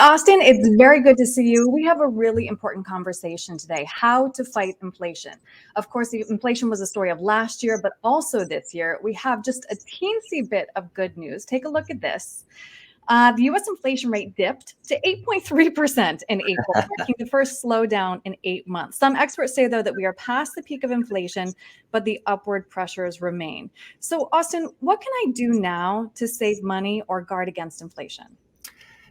Austin, it's very good to see you. We have a really important conversation today, how to fight inflation. Of course, the inflation was a story of last year, but also this year. We have just a teensy bit of good news. Take a look at this. The US inflation rate dipped to 8.3% in April, marking the first slowdown in 8 months. Some experts say, though, that we are past the peak of inflation, but the upward pressures remain. So, Austin, what can I do now to save money or guard against inflation?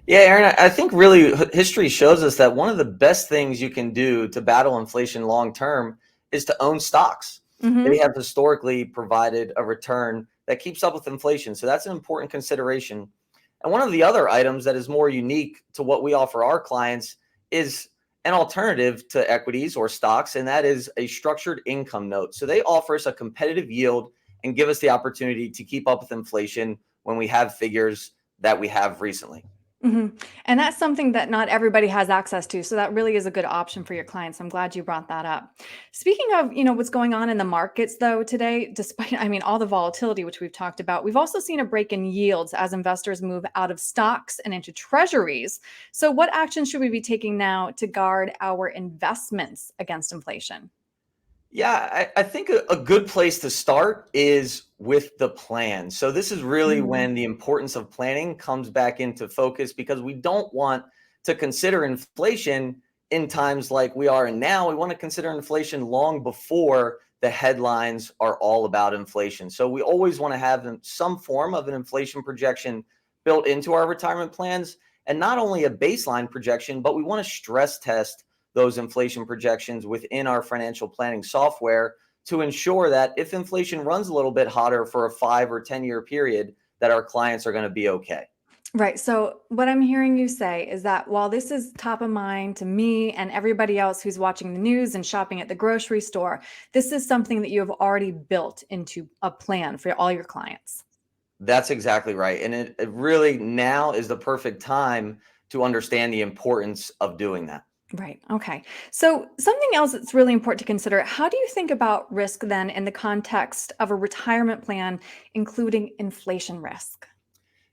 Yeah, Aaron, I think really history shows us that one of the best things you can do to battle inflation long term is to own stocks. They Hmm. have historically provided a return that keeps up with inflation. So that's an important consideration. And one of the other items that is more unique to what we offer our clients is an alternative to equities or stocks, and that is a structured income note. So they offer us a competitive yield and give us the opportunity to keep up with inflation when we have figures that we have recently. Hmm. And that's something that not everybody has access to. So that really is a good option for your clients. I'm glad you brought that up. Speaking of, what's going on in the markets though today, despite, all the volatility, which we've talked about, we've also seen a break in yields as investors move out of stocks and into treasuries. So what action should we be taking now to guard our investments against inflation? Yeah, I think a good place to start is with the plan. So, this is really Mm. when the importance of planning comes back into focus because we don't want to consider inflation in times like we are in now. We want to consider inflation long before the headlines are all about inflation. So, we always want to have some form of an inflation projection built into our retirement plans, and not only a baseline projection, but we want to stress test those inflation projections within our financial planning software to ensure that if inflation runs a little bit hotter for a 5 or 10 year period, that our clients are going to be okay. Right. So, what I'm hearing you say is that while this is top of mind to me and everybody else who's watching the news and shopping at the grocery store, this is something that you have already built into a plan for all your clients. That's exactly right. And it really now is the perfect time to understand the importance of doing that. Right. Okay. So, something else that's really important to consider, how do you think about risk then in the context of a retirement plan, including inflation risk?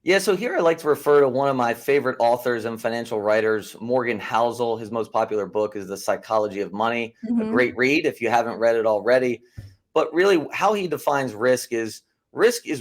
Yeah, so here I like to refer to one of my favorite authors and financial writers, Morgan Housel. His most popular book is The Psychology of Money, a Hmm. great read if you haven't read it already. But really, how he defines risk is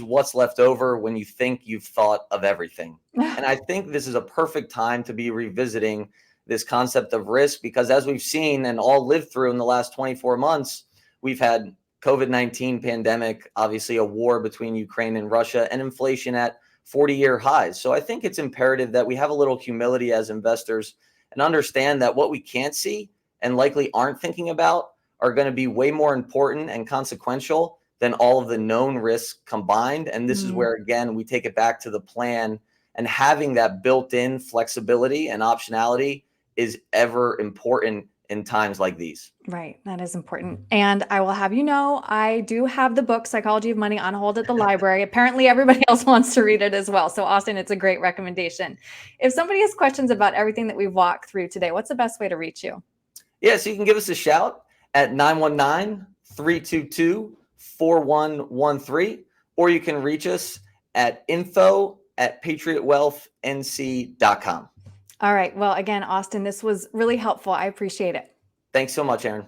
what's left over when you think you've thought of everything. And I think this is a perfect time to be revisiting this concept of risk because as we've seen and all lived through in the last 24 months, we've had COVID-19 pandemic, obviously a war between Ukraine and Russia, and inflation at 40-year highs. So I think it's imperative that we have a little humility as investors and understand that what we can't see and likely aren't thinking about are going to be way more important and consequential than all of the known risks combined. And this is Mm. where, again, we take it back to the plan, and having that built in flexibility and optionality is ever important in times like these. Right, that is important. And I will have you know, I do have the book Psychology of Money on hold at the library. Apparently, everybody else wants to read it as well. So, Austin, it's a great recommendation. If somebody has questions about everything that we've walked through today, what's the best way to reach you? Yeah, so you can give us a shout at 919-322-4113, or you can reach us at info@patriotwealthnc.com. All right. Well, again, Austin, this was really helpful. I appreciate it. Thanks so much, Aaron.